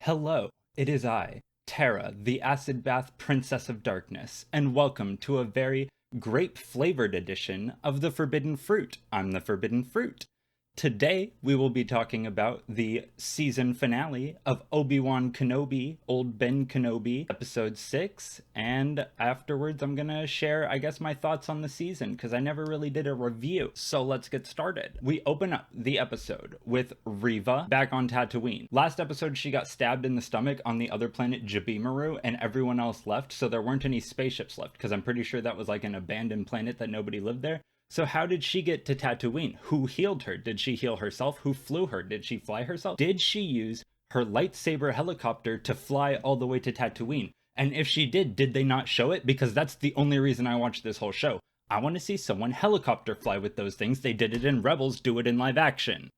Hello, it is I, Terra, the Acid Bath Princess of Darkness, and welcome to a very grape-flavored edition of the Forbidden Fruit. I'm the Forbidden Fruit. Today, we will be talking about the season finale of Obi Wan Kenobi, Old Ben Kenobi, episode 6, and afterwards I'm gonna share, I guess, my thoughts on the season, because I never really did a review. So let's get started. We open up the episode with Reva back on Tatooine. Last episode, she got stabbed in the stomach on the other planet Jabimaru, and everyone else left, so there weren't any spaceships left, because I'm pretty sure that was like an abandoned planet that nobody lived there. So how did she get to Tatooine? Who healed her? Did she heal herself? Who flew her? Did she fly herself? Did she use her lightsaber helicopter to fly all the way to Tatooine? And if she did they not show it? Because that's the only reason I watched this whole show. I want to see someone helicopter fly with those things. They did it in Rebels, do it in live action.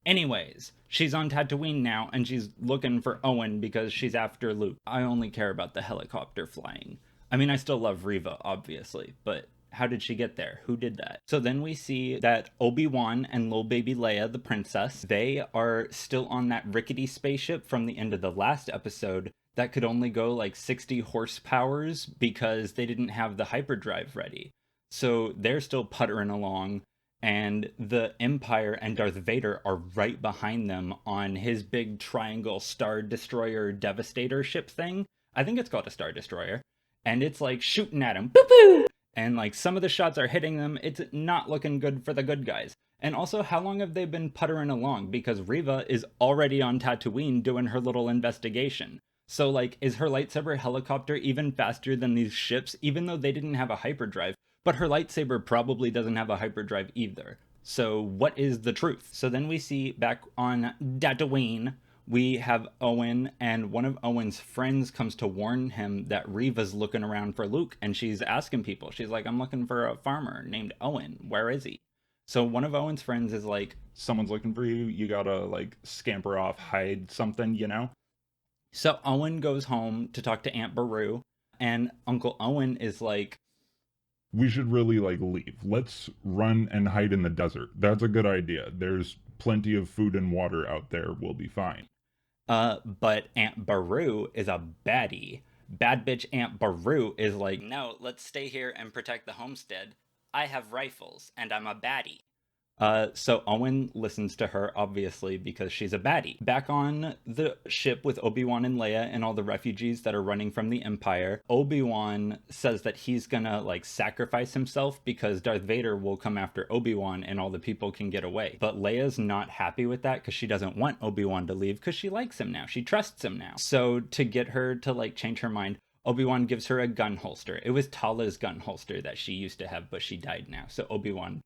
Anyways, she's on Tatooine now, and she's looking for Owen because she's after Luke. I only care about the helicopter flying. I mean, I still love Reva, obviously, but how did she get there? Who did that? So then we see that Obi-Wan and little baby Leia, the princess, they are still on that rickety spaceship from the end of the last episode that could only go like 60 horsepowers because they didn't have the hyperdrive ready. So they're still puttering along, and the Empire and Darth Vader are right behind them on his big triangle Star Destroyer Devastator ship thing. I think it's called a Star Destroyer. And it's like shooting at him. Boop boop! And like some of the shots are hitting them. It's not looking good for the good guys. And also, how long have they been puttering along? Because Reva is already on Tatooine doing her little investigation. So like, is her lightsaber helicopter even faster than these ships, even though they didn't have a hyperdrive? But her lightsaber probably doesn't have a hyperdrive either. So what is the truth? So then we see back on Tatooine, we have Owen, and one of Owen's friends comes to warn him that Reva's looking around for Luke, and she's asking people. She's like, I'm looking for a farmer named Owen. Where is he? So one of Owen's friends is like, someone's looking for you. You gotta like scamper off, hide something, you know? So Owen goes home to talk to Aunt Beru, and Uncle Owen is like, we should really leave. Let's run and hide in the desert. That's a good idea. There's plenty of food and water out there. We'll be fine. But Aunt Beru is a baddie. Bad bitch Aunt Beru is like, no, let's stay here and protect the homestead. I have rifles, and I'm a baddie. So Owen listens to her, obviously, because she's a baddie. Back on the ship with Obi-Wan and Leia and all the refugees that are running from the Empire, Obi-Wan says that he's gonna, sacrifice himself because Darth Vader will come after Obi-Wan and all the people can get away. But Leia's not happy with that because she doesn't want Obi-Wan to leave because she likes him now. She trusts him now. So to get her to, change her mind, Obi-Wan gives her a gun holster. It was Tala's gun holster that she used to have, but she died now. So Obi-Wan,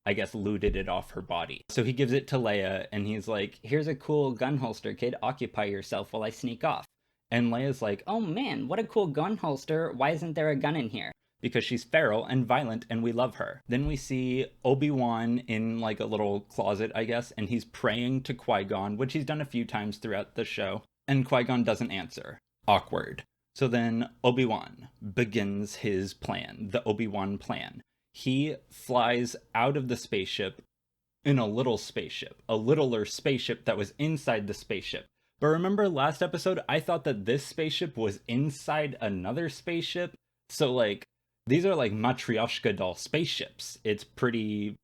I guess, looted it off her body. So he gives it to Leia, and he's like, here's a cool gun holster, kid. Occupy yourself while I sneak off. And Leia's like, oh man, what a cool gun holster. Why isn't there a gun in here? Because she's feral and violent, and we love her. Then we see Obi-Wan in, a little closet, I guess, and he's praying to Qui-Gon, which he's done a few times throughout the show. And Qui-Gon doesn't answer. Awkward. So then Obi-Wan begins his plan, the Obi-Wan plan. He flies out of the spaceship in a little spaceship, a littler spaceship that was inside the spaceship. But remember last episode, I thought that this spaceship was inside another spaceship. So these are Matryoshka doll spaceships. It's pretty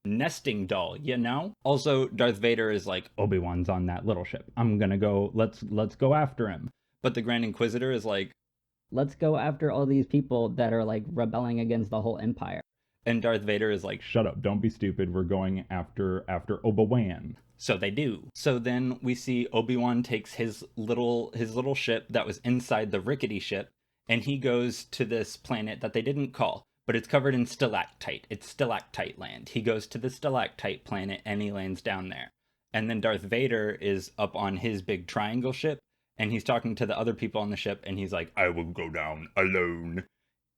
nesting doll, you know? Also, Darth Vader is like, Obi-Wan's on that little ship. I'm gonna go, let's go after him. But the Grand Inquisitor is like, let's go after all these people that are rebelling against the whole Empire. And Darth Vader is like, shut up, don't be stupid. We're going after Obi-Wan. So they do. So then we see Obi-Wan takes his little ship that was inside the rickety ship, and he goes to this planet that they didn't call, but it's covered in stalactite. It's stalactite land. He goes to the stalactite planet and he lands down there. And then Darth Vader is up on his big triangle ship, and he's talking to the other people on the ship, and he's like, I will go down alone.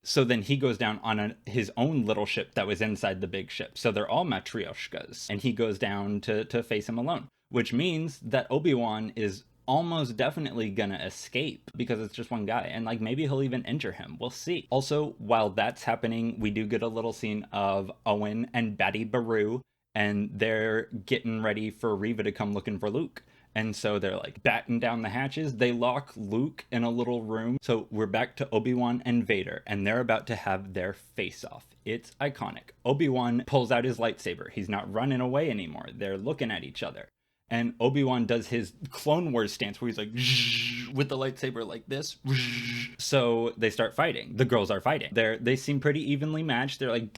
So then he goes down on his own little ship that was inside the big ship. So they're all Matryoshkas. And he goes down to face him alone. Which means that Obi-Wan is almost definitely gonna escape because it's just one guy. And maybe he'll even injure him. We'll see. Also, while that's happening, we do get a little scene of Owen and Batty Beru. And they're getting ready for Reva to come looking for Luke. And so they're like batten down the hatches. They lock Luke in a little room. So we're back to Obi-Wan and Vader, and they're about to have their face off. It's iconic. Obi-Wan pulls out his lightsaber. He's not running away anymore. They're looking at each other. And Obi-Wan does his Clone Wars stance where he's like with the lightsaber like this. So they start fighting. The girls are fighting. They seem pretty evenly matched. They're like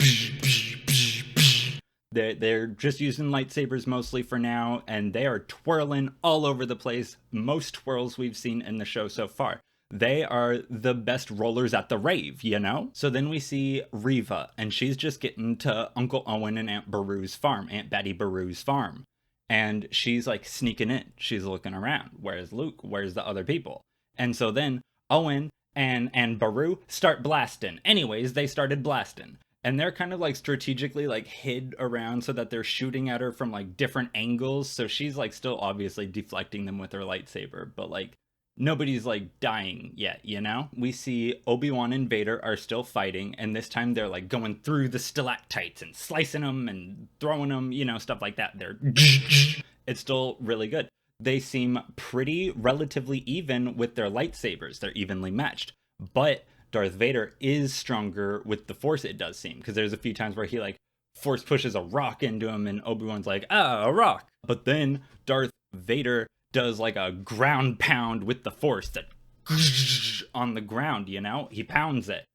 they're just using lightsabers mostly for now, and they are twirling all over the place. Most twirls we've seen in the show so far. They are the best rollers at the rave, you know? So then we see Reva, and she's just getting to Uncle Owen and Aunt Beru's farm, Aunt Betty Beru's farm. And she's like sneaking in. She's looking around. Where's Luke? Where's the other people? And so then Owen and Beru start blasting. Anyways, they started blasting. And they're kind of like strategically like hid around so that they're shooting at her from like different angles. So she's like still obviously deflecting them with her lightsaber, but like nobody's like dying yet, you know? We see Obi-Wan and Vader are still fighting, and this time they're like going through the stalactites and slicing them and throwing them, you know, stuff like that. It's still really good. They seem pretty relatively even with their lightsabers. They're evenly matched. But Darth Vader is stronger with the Force, it does seem, because there's a few times where he like Force pushes a rock into him and Obi-Wan's like, a rock. But then Darth Vader does like a ground pound with the Force that on the ground, you know? He pounds it.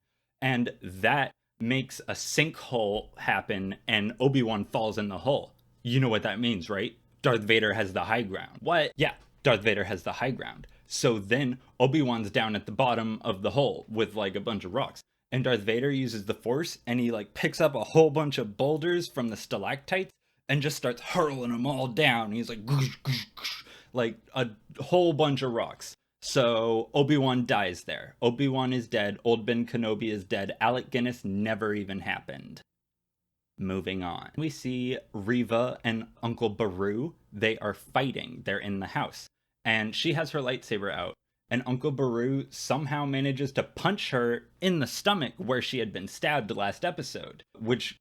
And that makes a sinkhole happen and Obi-Wan falls in the hole. You know what that means, right? Darth Vader has the high ground. What? Yeah, Darth Vader has the high ground. So then Obi-Wan's down at the bottom of the hole with like a bunch of rocks. And Darth Vader uses the Force and he like picks up a whole bunch of boulders from the stalactites and just starts hurling them all down. He's like a whole bunch of rocks. So Obi-Wan dies there. Obi-Wan is dead. Old Ben Kenobi is dead. Alec Guinness never even happened. Moving on. We see Reva and Uncle Beru. They are fighting. They're in the house. And she has her lightsaber out. And Uncle Beru somehow manages to punch her in the stomach where she had been stabbed last episode. Which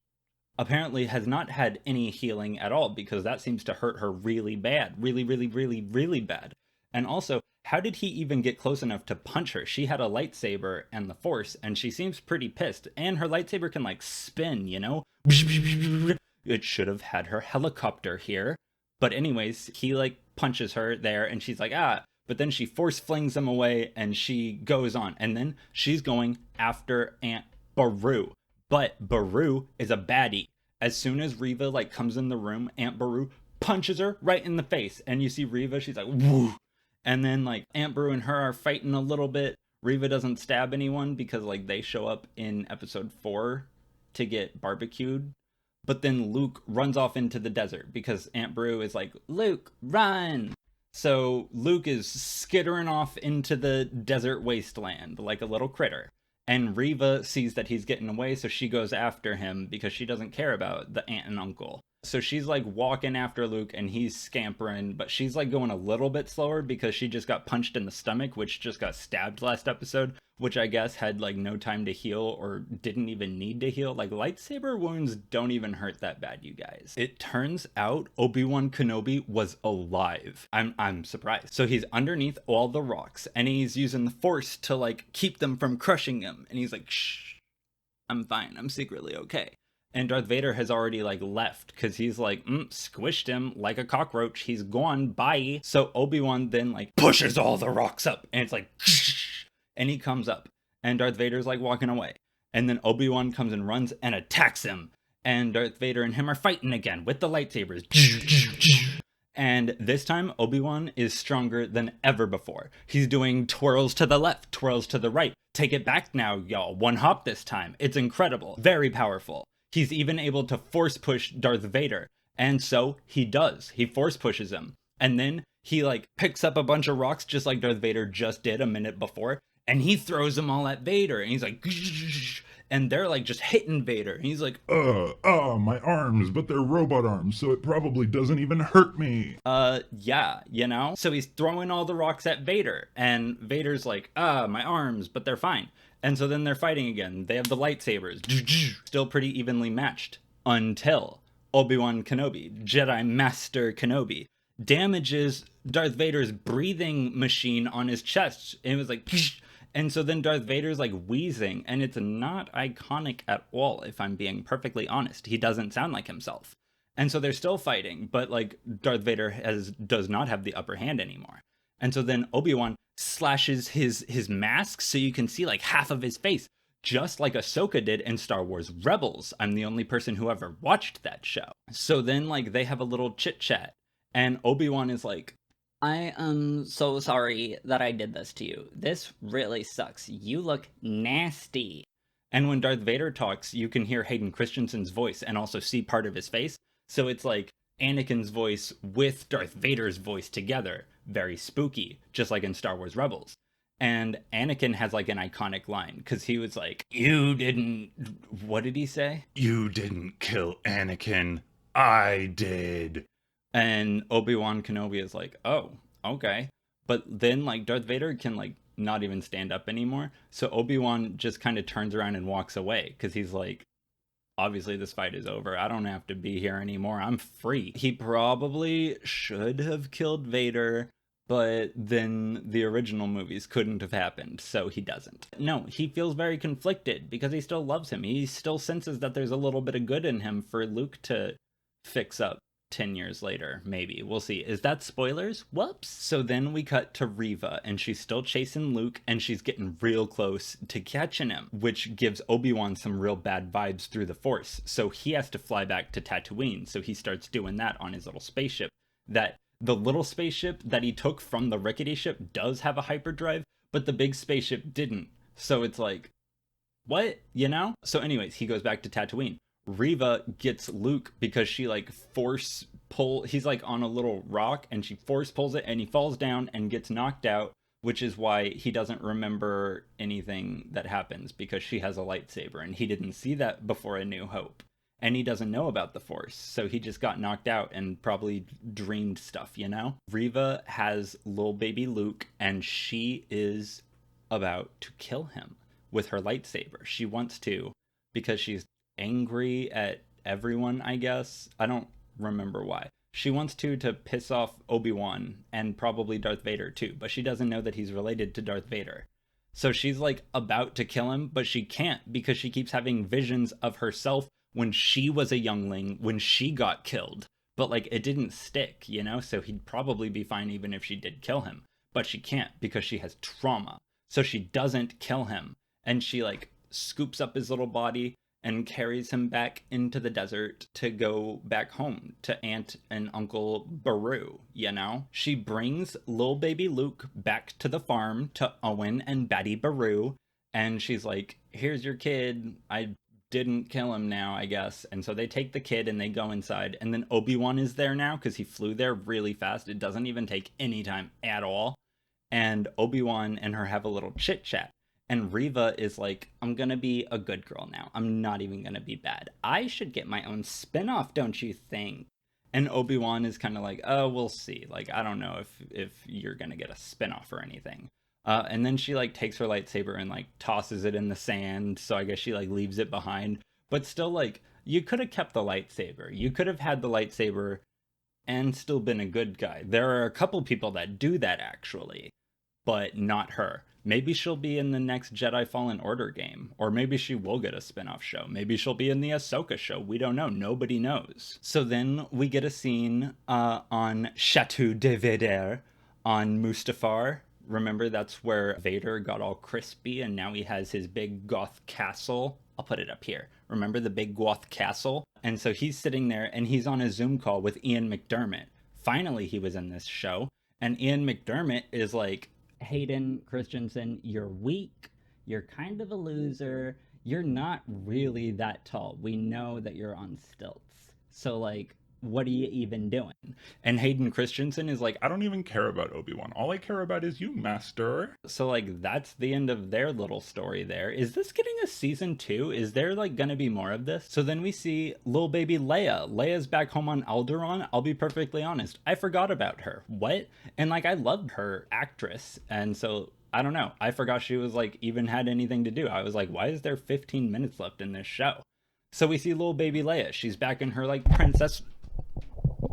apparently has not had any healing at all, because that seems to hurt her really bad. Really, really, really, really bad. And also, how did he even get close enough to punch her? She had a lightsaber and the Force, and she seems pretty pissed. And her lightsaber can, like, spin, you know? It should have had her helicopter here. But anyways, he, like, punches her there, and she's like, ah. But then she Force flings him away, and she goes on. And then she's going after Aunt Beru. But Beru is a baddie. As soon as Reva, like, comes in the room, Aunt Beru punches her right in the face. And you see Reva, she's like, woo. And then, like, Aunt Beru and her are fighting a little bit. Reva doesn't stab anyone because, like, they show up in episode 4 to get barbecued. But then Luke runs off into the desert because Aunt Beru is like, Luke, run! So Luke is skittering off into the desert wasteland like a little critter. And Reva sees that he's getting away, so she goes after him because she doesn't care about the aunt and uncle. So she's like walking after Luke and he's scampering, but she's like going a little bit slower because she just got punched in the stomach, which just got stabbed last episode, which I guess had like no time to heal or didn't even need to heal. Like, lightsaber wounds don't even hurt that bad, you guys. It turns out Obi Wan Kenobi was alive. I'm surprised. So he's underneath all the rocks and he's using the Force to like keep them from crushing him. And he's like, shh, I'm fine. I'm secretly okay. And Darth Vader has already, like, left, because he's like, squished him like a cockroach. He's gone, bye. So Obi-Wan then, like, pushes all the rocks up. And it's like, and he comes up. And Darth Vader's, like, walking away. And then Obi-Wan comes and runs and attacks him. And Darth Vader and him are fighting again with the lightsabers. And this time, Obi-Wan is stronger than ever before. He's doing twirls to the left, twirls to the right. Take it back now, y'all. One hop this time. It's incredible. Very powerful. He's even able to Force push Darth Vader. And so he does. He Force pushes him. And then he like picks up a bunch of rocks just like Darth Vader just did a minute before. And he throws them all at Vader. And he's like, and they're like just hitting Vader. And he's like, my arms, but they're robot arms, so it probably doesn't even hurt me. Yeah, you know? So he's throwing all the rocks at Vader. And Vader's like, my arms, but they're fine. And so then they're fighting again. They have the lightsabers. Still pretty evenly matched. Until Obi Wan Kenobi, Jedi Master Kenobi, damages Darth Vader's breathing machine on his chest. And it was like, and so then Darth Vader's like wheezing, and it's not iconic at all, if I'm being perfectly honest. He doesn't sound like himself. And so they're still fighting, but like Darth Vader does not have the upper hand anymore. And so then Obi-Wan slashes his mask so you can see like half of his face, just like Ahsoka did in Star Wars Rebels. I'm the only person who ever watched that show. So then like they have a little chit chat, and Obi-Wan is like, I am so sorry that I did this to you. This really sucks. You look nasty. and when Darth Vader talks, you can hear Hayden Christensen's voice and also see part of his face. So it's like Anakin's voice with Darth Vader's voice together. Very spooky, just like in Star Wars Rebels. And Anakin has like an iconic line because he was like, "You didn't," what did he say? You didn't kill Anakin. I did. And Obi-Wan Kenobi is like, "Oh, okay." But then like Darth Vader can like not even stand up anymore. So Obi-Wan just kind of turns around and walks away because he's like, obviously this fight is over. I don't have to be here anymore. I'm free. He probably should have killed Vader, but then the original movies couldn't have happened, so he doesn't. No, he feels very conflicted because he still loves him. He still senses that there's a little bit of good in him for Luke to fix up 10 years later, maybe. We'll see. Is that spoilers? Whoops. So then we cut to Reva, and she's still chasing Luke, and she's getting real close to catching him, which gives Obi-Wan some real bad vibes through the Force. So he has to fly back to Tatooine, so he starts doing that on his little spaceship. That the little spaceship that he took from the rickety ship does have a hyperdrive, but the big spaceship didn't. So it's like, what? You know? So anyways, he goes back to Tatooine. Reva gets Luke because she like he's like on a little rock and she force pulls it and he falls down and gets knocked out, which is why he doesn't remember anything that happens because she has a lightsaber and he didn't see that before A New Hope. And he doesn't know about the Force, so he just got knocked out and probably dreamed stuff, you know? Reva has little baby Luke and she is about to kill him with her lightsaber. She wants to because she's angry at everyone, I guess. I don't remember why. She wants to piss off Obi-Wan and probably Darth Vader too, but she doesn't know that he's related to Darth Vader. So she's like about to kill him, but she can't because she keeps having visions of herself when she was a youngling, when she got killed. But like it didn't stick, you know? So he'd probably be fine even if she did kill him. But she can't because she has trauma. So she doesn't kill him. And she like scoops up his little body and carries him back into the desert to go back home to Aunt and Uncle Beru, you know? She brings little baby Luke back to the farm to Owen and Betty Beru, and she's like, here's your kid. I didn't kill him now, I guess. And so they take the kid and they go inside, and then Obi-Wan is there now because he flew there really fast. It doesn't even take any time at all. And Obi-Wan and her have a little chit-chat. And Reva is like, I'm gonna be a good girl now. I'm not even gonna be bad. I should get my own spin-off, don't you think? And Obi-Wan is kind of like, oh, we'll see. Like, I don't know if you're gonna get a spin-off or anything. And then she like takes her lightsaber and like tosses it in the sand. So I guess she like leaves it behind. But still, like, you could have kept the lightsaber. You could have had the lightsaber and still been a good guy. There are a couple people that do that actually, but not her. Maybe she'll be in the next Jedi Fallen Order game. Or maybe she will get a spin-off show. Maybe she'll be in the Ahsoka show. We don't know. Nobody knows. So then we get a scene on Chateau de Vader on Mustafar. Remember, that's where Vader got all crispy and now he has his big goth castle. I'll put it up here. Remember the big goth castle? And so he's sitting there and he's on a Zoom call with Ian McDermott. Finally, he was in this show. And Ian McDermott is like, Hayden Christensen, you're weak, you're kind of a loser, you're not really that tall. We know that you're on stilts. So, like, what are you even doing? And Hayden Christensen is like, I don't even care about Obi-Wan. All I care about is you, Master. So, like, that's the end of their little story there. Is this getting a season 2? Is there, like, gonna be more of this? So then we see little baby Leia. Leia's back home on Alderaan. I'll be perfectly honest. I forgot about her. What? And, like, I loved her actress. And so, I don't know. I forgot she was, like, even had anything to do. I was like, why is there 15 minutes left in this show? So we see little baby Leia. She's back in her, like,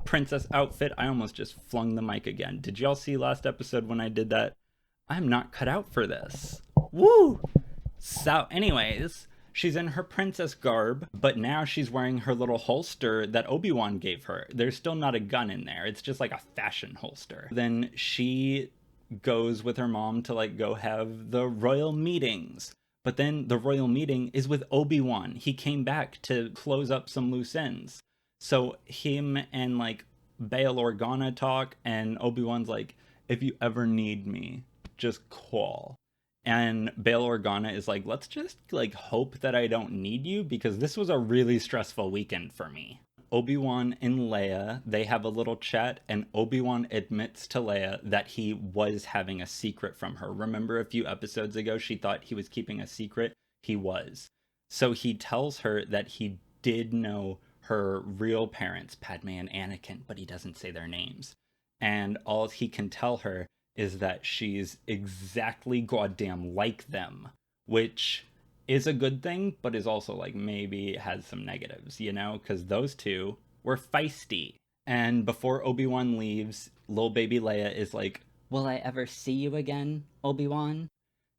princess outfit. I almost just flung the mic again. Did y'all see last episode when I did that? I'm not cut out for this. Woo! So anyways, she's in her princess garb, but now she's wearing her little holster that Obi Wan gave her. There's still not a gun in there. It's just like a fashion holster. Then she goes with her mom to like go have the royal meetings. But then the royal meeting is with Obi Wan. He came back to close up some loose ends. So him and like Bail Organa talk, and Obi Wan's like, if you ever need me, just call. And Bail Organa is like, let's just like hope that I don't need you, because this was a really stressful weekend for me. Obi-Wan and Leia, they have a little chat, and Obi-Wan admits to Leia that he was having a secret from her. Remember a few episodes ago she thought he was keeping a secret? He was. So he tells her that he did know her real parents, Padme and Anakin, but he doesn't say their names. And all he can tell her is that she's exactly goddamn like them, which is a good thing, but is also like maybe has some negatives, you know, because those two were feisty. And before Obi-Wan leaves, little baby Leia is like, will I ever see you again, Obi-Wan?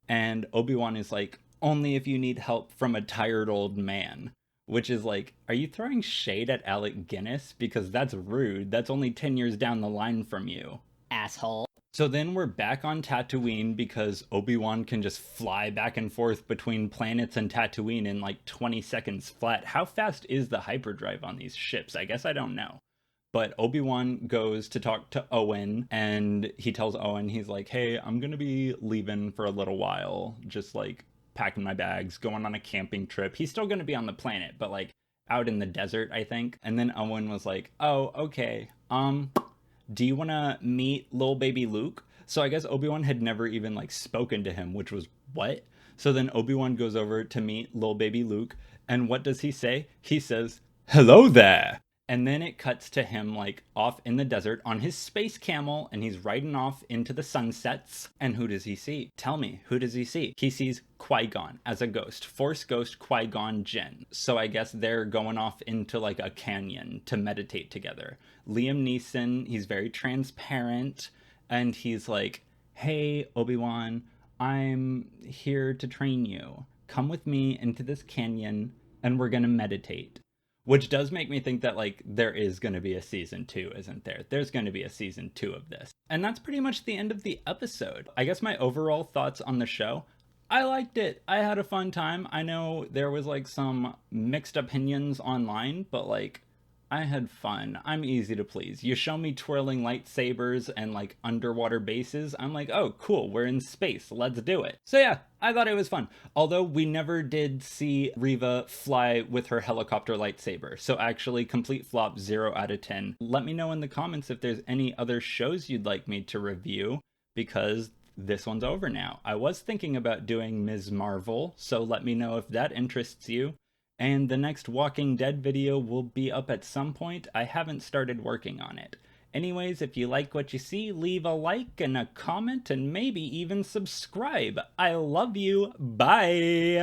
And Obi-Wan is like, only if you need help from a tired old man. Which is like, are you throwing shade at Alec Guinness? Because that's rude. That's only 10 years down the line from you. Asshole. So then we're back on Tatooine because Obi-Wan can just fly back and forth between planets and Tatooine in like 20 seconds flat. How fast is the hyperdrive on these ships? I guess I don't know. But Obi-Wan goes to talk to Owen, and he tells Owen, he's like, hey, I'm going to be leaving for a little while. Just like packing my bags, going on a camping trip. He's still going to be on the planet, but like out in the desert, I think. And then Owen was like, oh, okay. Do you want to meet little baby Luke? So I guess Obi-Wan had never even like spoken to him, which was what? So then Obi-Wan goes over to meet little baby Luke. And what does he say? He says, hello there. And then it cuts to him like off in the desert on his space camel, and he's riding off into the sunsets. And who does he see? Tell me, who does he see? He sees Qui-Gon as a ghost, Force ghost Qui-Gon Jinn. So I guess they're going off into like a canyon to meditate together. Liam Neeson, he's very transparent, and he's like, hey, Obi-Wan, I'm here to train you. Come with me into this canyon, and we're gonna meditate. Which does make me think that, like, there is going to be a season 2, isn't there? There's going to be a season 2 of this. And that's pretty much the end of the episode. I guess my overall thoughts on the show, I liked it. I had a fun time. I know there was, like, some mixed opinions online, but, like, I had fun. I'm easy to please. You show me twirling lightsabers and, like, underwater bases, I'm like, oh, cool, we're in space. Let's do it. So yeah, I thought it was fun. Although we never did see Reva fly with her helicopter lightsaber. So actually, complete flop, 0 out of 10. Let me know in the comments if there's any other shows you'd like me to review, because this one's over now. I was thinking about doing Ms. Marvel, so let me know if that interests you. And the next Walking Dead video will be up at some point. I haven't started working on it. Anyways, if you like what you see, leave a like and a comment and maybe even subscribe. I love you. Bye!